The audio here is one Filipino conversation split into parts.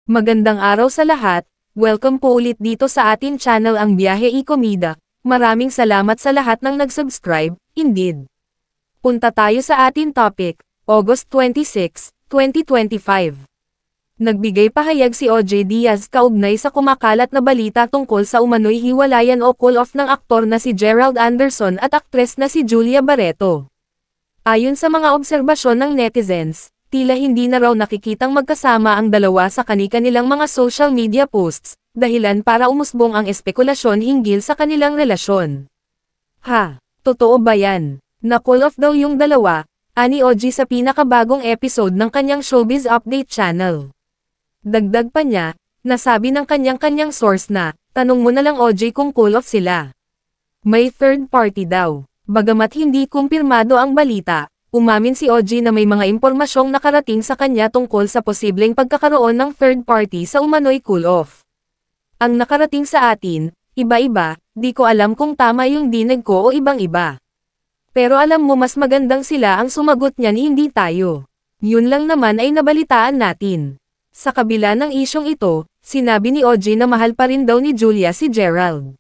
Magandang araw sa lahat, welcome po ulit dito sa atin channel ang Biyahe y Komida. Maraming salamat sa lahat ng nag-subscribe, indeed. Punta tayo sa atin topic, August 26, 2025. Nagbigay pahayag si OJ Diaz kaugnay sa kumakalat na balita tungkol sa umano'y hiwalayan o cool-off ng aktor na si Gerald Anderson at aktres na si Julia Barreto. Ayon sa mga obserbasyon ng netizens, tila hindi na raw nakikitang magkasama ang dalawa sa kani-kanilang mga social media posts, dahilan para umusbong ang espekulasyon hinggil sa kanilang relasyon. Ha? Totoo ba yan? Na-cool off daw yung dalawa, ani OJ sa pinakabagong episode ng kanyang Showbiz Update channel. Dagdag pa niya, nasabi ng kanyang source na, tanong mo na lang OJ kung cool off sila. May third party daw. Bagamat hindi kumpirmado ang balita, umamin si OJ na may mga impormasyong nakarating sa kanya tungkol sa posibleng pagkakaroon ng third party sa umano'y cool-off. Ang nakarating sa atin, iba-iba, di ko alam kung tama yung dinig ko o ibang-iba. Pero alam mo mas magandang sila ang sumagot niyan hindi tayo. Yun lang naman ay nabalitaan natin. Sa kabila ng isyong ito, sinabi ni OJ na mahal pa rin daw ni Julia si Gerald.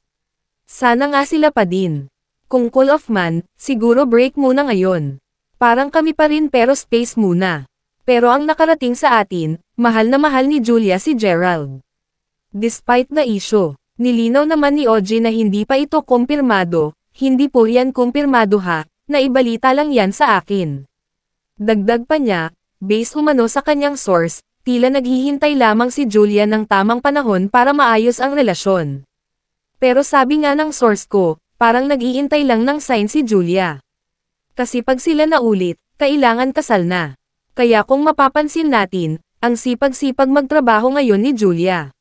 Sana nga sila pa din. Kung cool off man, siguro break muna ngayon. Parang kami pa rin pero space muna. Pero ang nakarating sa atin, mahal na mahal ni Julia si Gerald. Despite the issue, nilinaw naman ni OJ na hindi pa ito kumpirmado, hindi po yan kumpirmado ha, na ibalita lang yan sa akin. Dagdag pa niya, based umano sa kanyang source, tila naghihintay lamang si Julia ng tamang panahon para maayos ang relasyon. Pero sabi nga ng source ko, parang nag-iintay lang ng sign si Julia. Kasi pag sila naulit, kailangan kasal na. Kaya kung mapapansin natin, ang sipag-sipag magtrabaho ngayon ni Julia.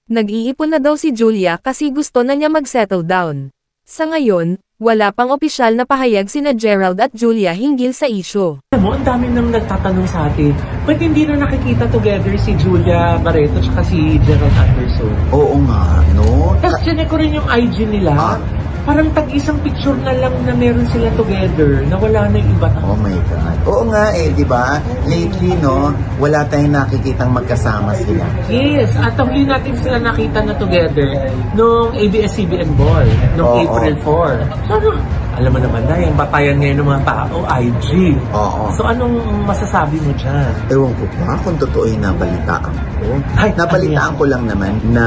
Nag-iipon na daw si Julia kasi gusto na niya mag-settle down. Sa ngayon, wala pang opisyal na pahayag sina Gerald at Julia hinggil sa issue. Alam mo, ang dami nang nagtatanong sa atin, ba't hindi na nakikita together si Julia Barreto at si Gerald Anderson? Oo nga, no? Tapos chinek ko rin yung IG nila. Parang tag-isang picture na lang na meron sila together, na wala na yung iba. Oh my God. Oo nga di ba? Lately, no, wala tayong nakikitang magkasama sila. Yes, at huli natin sila nakita na together nung ABS-CBN Ball, nung April 4. So, alam mo naman na, yung batayan ngayon ng mga tao, IG. Oo. So, anong masasabi mo dyan? Ewan ko pa kung totoo yung nabalitaan ko. Ay, nabalitaan ko lang naman na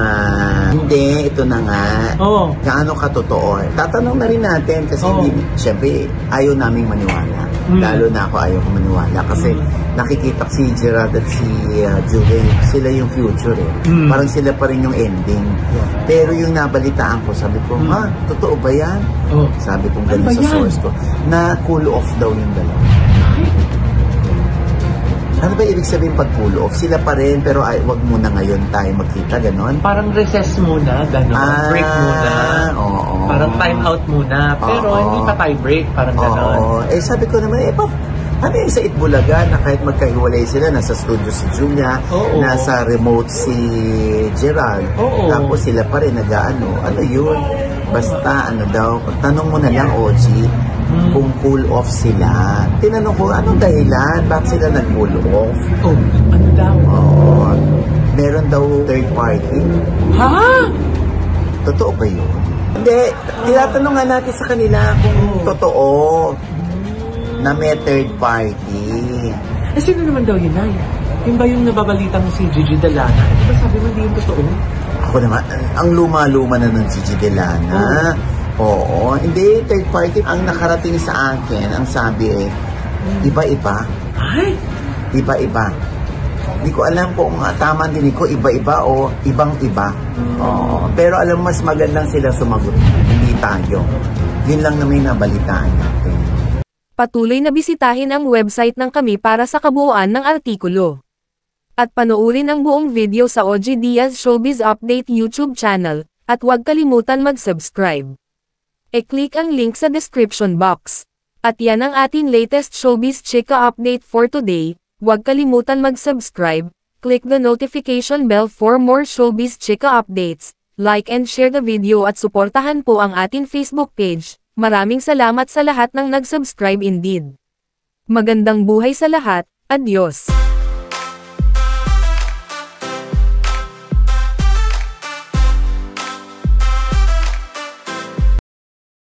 hindi, ito na nga. Oo. Gaano katotoo. Tatanong na rin natin kasi siyempre, ayaw naming maniwala. Lalo na ako ayaw ko maniwala kasi nakikita si Gerald at si Julie, sila yung future eh. Parang sila pa rin yung ending. Pero yung nabalitaan ko, sabi ko, ha, totoo ba yan? Sabi ko galing sa source ko, na cool off daw yung dalawa. Ano ba ibig sabihin pag cool off? Sila pa rin, pero wag muna ngayon tayo magkita, ganon? Parang recess muna, ganon. Break muna. Oo. Parang time out muna. Pero hindi pa tayo break, parang ganon. Sabi ko naman, ano yung sa Itbulaga na kahit magkahiwalay sila, nasa studio si Julia, nasa remote si Gerald, tapos sila pa rin ano yun? Basta daw, tanong mo na lang OG, kung cool off sila. Tinanong ko, anong dahilan? Bakit sila nag-cool off? Ano daw? Meron daw third party. Ha? Totoo ba yun? Hindi, tinatanong nga natin sa kanila kung totoo na may third party. Sino naman daw yun, Nay? Yung ba yung nababalitang si Gigi Delana? Di ba sabi mo hindi yung totoo? Ako naman, ang luma-luma na ng Gigi Delana. Oo, hindi, third party. Ang nakarating sa akin, ang sabi iba-iba. Ay? Iba-iba. Hindi ko alam kung tama din ko, iba-iba o ibang-iba. Pero alam, mas magandang sila sumagot. Hindi tayo. Yun lang na may nabalitaan natin. Patuloy na bisitahin ang website ng kami para sa kabuuan ng artikulo. At panoorin ang buong video sa OJ Diaz Showbiz Update YouTube channel, at huwag kalimutan mag-subscribe. E-click ang link sa description box. At yan ang ating latest Showbiz Chika update for today. Huwag kalimutan mag-subscribe, click the notification bell for more Showbiz Chika updates, like and share the video at suportahan po ang ating Facebook page. Maraming salamat sa lahat ng nag-subscribe indeed. Magandang buhay sa lahat, adios!